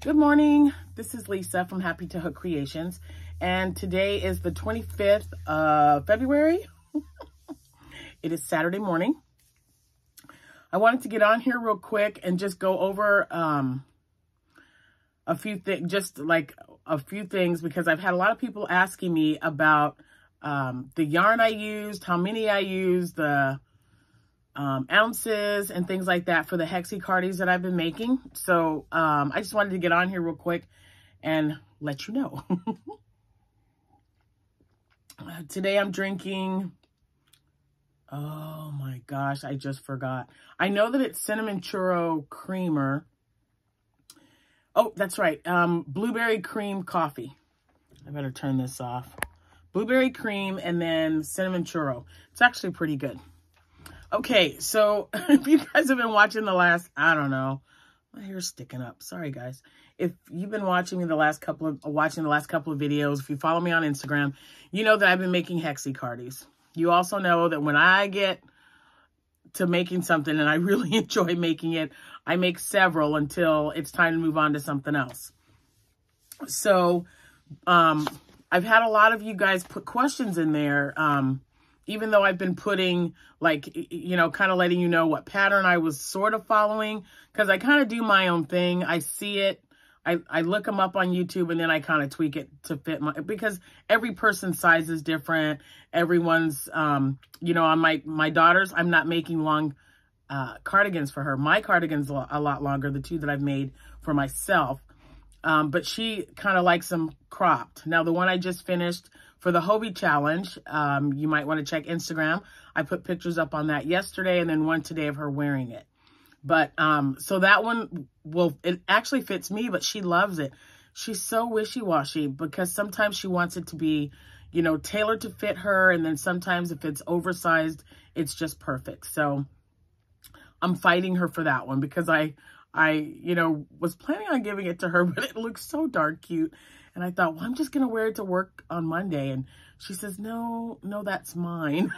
Good morning. This is Lisa from Happytohook Creations, and today is the 25th of February. It is Saturday morning. I wanted to get on here real quick and just go over a few things, because I've had a lot of people asking me about the yarn I used, how many I used, the ounces and things like that for the Hexi cardies that I've been making. So I just wanted to get on here real quick and let you know. Today I'm drinking, oh my gosh, I just forgot. I know that it's cinnamon churro creamer. Oh, that's right. Blueberry cream coffee. I better turn this off. Blueberry cream and then cinnamon churro. It's actually pretty good. Okay, so if you guys have been watching the last, I don't know, my hair's sticking up. Sorry, guys. If you've been watching me the last couple of videos, if you follow me on Instagram, you know that I've been making Hexi cardies. You also know that when I get to making something and I really enjoy making it, I make several until it's time to move on to something else. So, I've had a lot of you guys put questions in there, even though I've been putting, like, you know, kind of letting you know what pattern I was sort of following, because I kind of do my own thing. I see it. I look them up on YouTube, and then I kind of tweak it to fit because every person's size is different. Everyone's, you know, on my daughter's, I'm not making long cardigans for her. My cardigan's a lot longer, the two that I've made for myself. But she kind of likes them cropped. Now, the one I just finished for the Hobie challenge, you might want to check Instagram. I put pictures up on that yesterday and then one today of her wearing it. But, so that one it actually fits me, but she loves it. She's so wishy-washy because sometimes she wants it to be, you know, tailored to fit her. And then sometimes if it's oversized, it's just perfect. So I'm fighting her for that one because I, you know, was planning on giving it to her, but it looks so darn cute. And I thought, well, I'm just going to wear it to work on Monday. And she says, no, that's mine.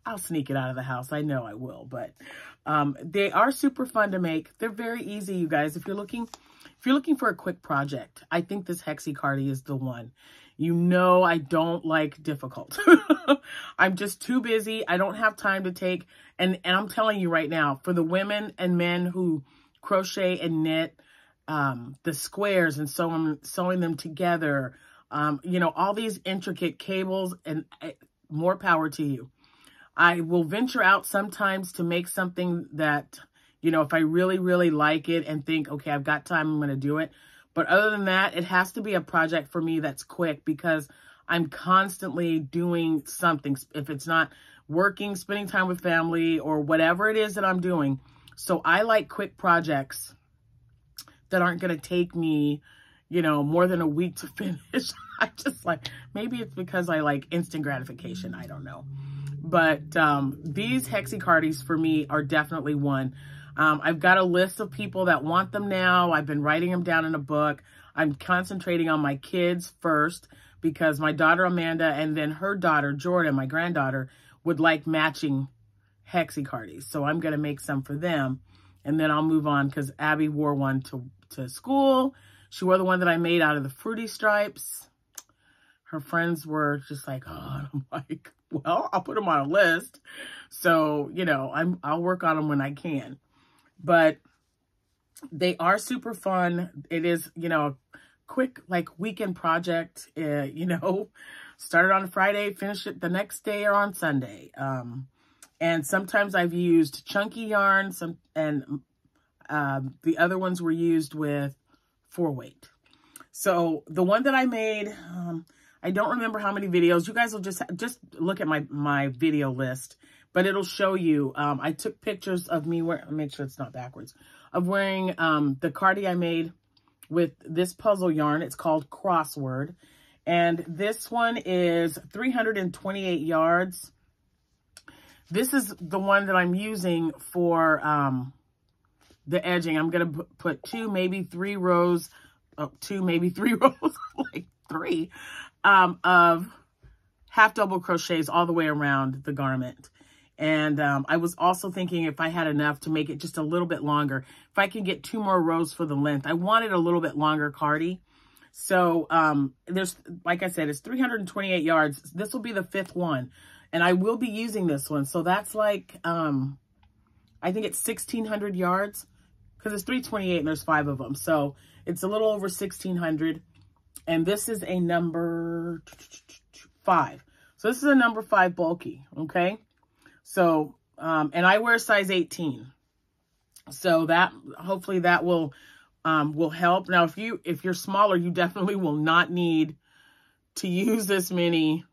I'll sneak it out of the house. I know I will, but they are super fun to make. They're very easy, you guys. If you're looking for a quick project, I think this Hexi cardie is the one. You know, I don't like difficult. I'm just too busy. I don't have time to take, and I'm telling you right now, for the women and men who crochet and knit, the squares and sewing them together, you know, all these intricate cables, and more power to you. I will venture out sometimes to make something that, you know, if I really, really like it and think, okay, I've got time, I'm going to do it. But other than that, it has to be a project for me that's quick because I'm constantly doing something. If it's not working, spending time with family, or whatever it is that I'm doing. So I like quick projects that aren't going to take me, you know, more than a week to finish. I just like, maybe it's because I like instant gratification. I don't know. But these Hexi cardies for me are definitely one. I've got a list of people that want them now. I've been writing them down in a book. I'm concentrating on my kids first because my daughter Amanda and then her daughter Jordan, my granddaughter, would like matching Hexi cardies. So I'm going to make some for them. And then I'll move on because Abby wore one to school. She wore the one that I made out of the fruity stripes. Her friends were just like, oh, and I'm like, well, I'll put them on a list. So, you know, I'll work on them when I can. But they are super fun. It is, you know, a quick, like, weekend project, you know, started on a Friday, finish it the next day or on Sunday. And sometimes I've used chunky yarn, and the other ones were used with 4-weight. So the one that I made, I don't remember how many videos. You guys will just look at my video list, but it'll show you. I took pictures of me wearing, make sure it's not backwards, of wearing the cardie I made with this puzzle yarn. It's called Crossword. And this one is 328 yards. This is the one that I'm using for the edging. I'm going to put 2, maybe 3 rows, like 3, of half double crochets all the way around the garment. And I was also thinking if I had enough to make it just a little bit longer, if I can get 2 more rows for the length. I wanted a little bit longer cardi. So there's, like I said, it's 328 yards. This will be the 5th one. And I will be using this one. So that's like, I think it's 1,600 yards. Because it's 328 and there's 5 of them. So it's a little over 1,600. And this is a number 5. So this is a number 5 bulky, okay? So, and I wear size 18. So that, hopefully that will help. Now, if you're smaller, you definitely will not need to use this many,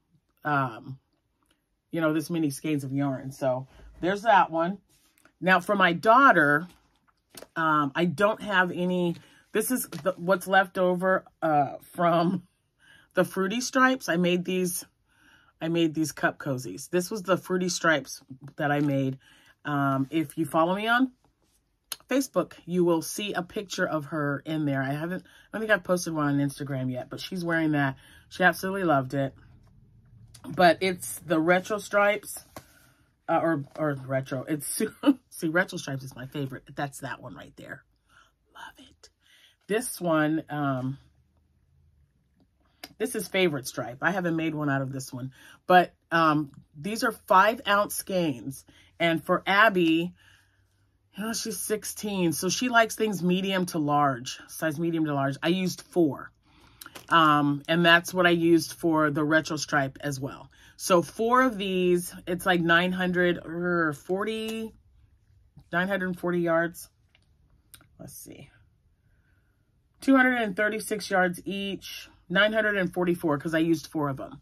you know, this many skeins of yarn. So there's that one. Now for my daughter, I don't have any. This is what's left over from the Fruity Stripes. I made these cup cozies. This was the Fruity Stripes that I made. If you follow me on Facebook, you will see a picture of her in there. I don't think I've posted one on Instagram yet, but she's wearing that. She absolutely loved it. But it's the Retro Stripes. Or retro. It's see, Retro Stripes is my favorite. That's that one right there. Love it. This one, this is Favorite Stripe. I haven't made one out of this one, but these are 5-ounce skeins. And for Abby, you know, she's 16, so she likes things medium to large, size medium to large. I used 4, and that's what I used for the Retro Stripe as well. So 4 of these, it's like 940 yards. Let's see. 236 yards each, 944 because I used 4 of them.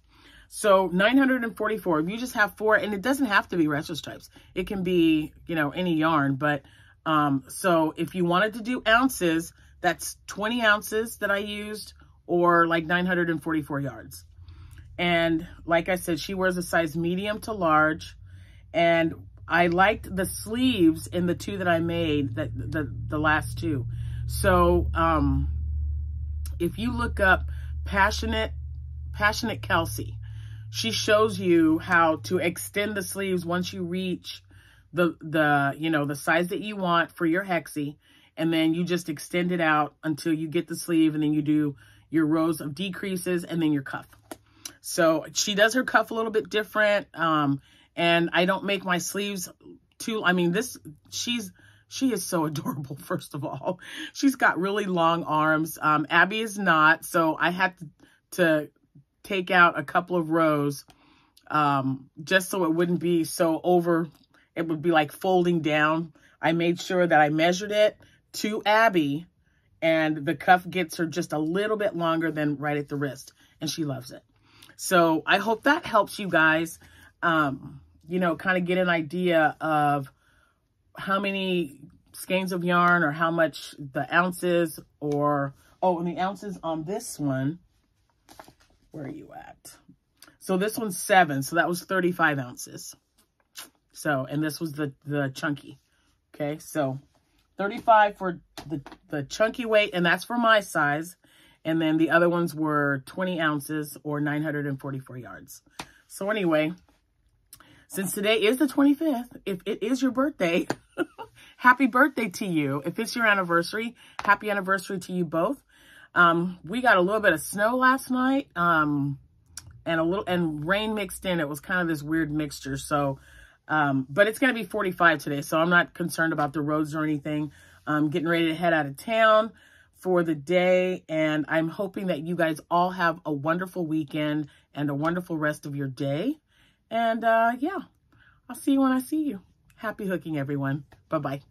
So 944, if you just have 4, and it doesn't have to be Retro Stripes. It can be, you know, any yarn. But so if you wanted to do ounces, that's 20 ounces that I used, or like 944 yards. And like I said, she wears a size medium to large. And I liked the sleeves in the 2 that I made, the last 2. So if you look up Passionate Kelsey, she shows you how to extend the sleeves once you reach the you know, the size that you want for your Hexi. And then you just extend it out until you get the sleeve, and then you do your rows of decreases and then your cuff. So she does her cuff a little bit different. And I don't make my sleeves too, I mean, she is so adorable, first of all. She's got really long arms. Abby is not, so I had to take out a couple of rows just so it wouldn't be so over, it would be like folding down. I made sure that I measured it to Abby, and the cuff gets her just a little bit longer than right at the wrist, and she loves it. So I hope that helps you guys, you know, kind of get an idea of how many skeins of yarn or how much the ounces, or, oh, and the ounces on this one, where are you at? So this one's 7, so that was 35 ounces. So, and this was the chunky, okay? So 35 for the chunky weight, and that's for my size. And then the other ones were 20 ounces or 944 yards. So anyway, since today is the 25th, if it is your birthday, happy birthday to you. If it's your anniversary, happy anniversary to you both. We got a little bit of snow last night, and rain mixed in. It was kind of this weird mixture. So, but it's going to be 45 today, so I'm not concerned about the roads or anything. I'm getting ready to head out of town for the day, and I'm hoping that you guys all have a wonderful weekend and a wonderful rest of your day. And yeah, I'll see you when I see you. Happy hooking, everyone. Bye-bye.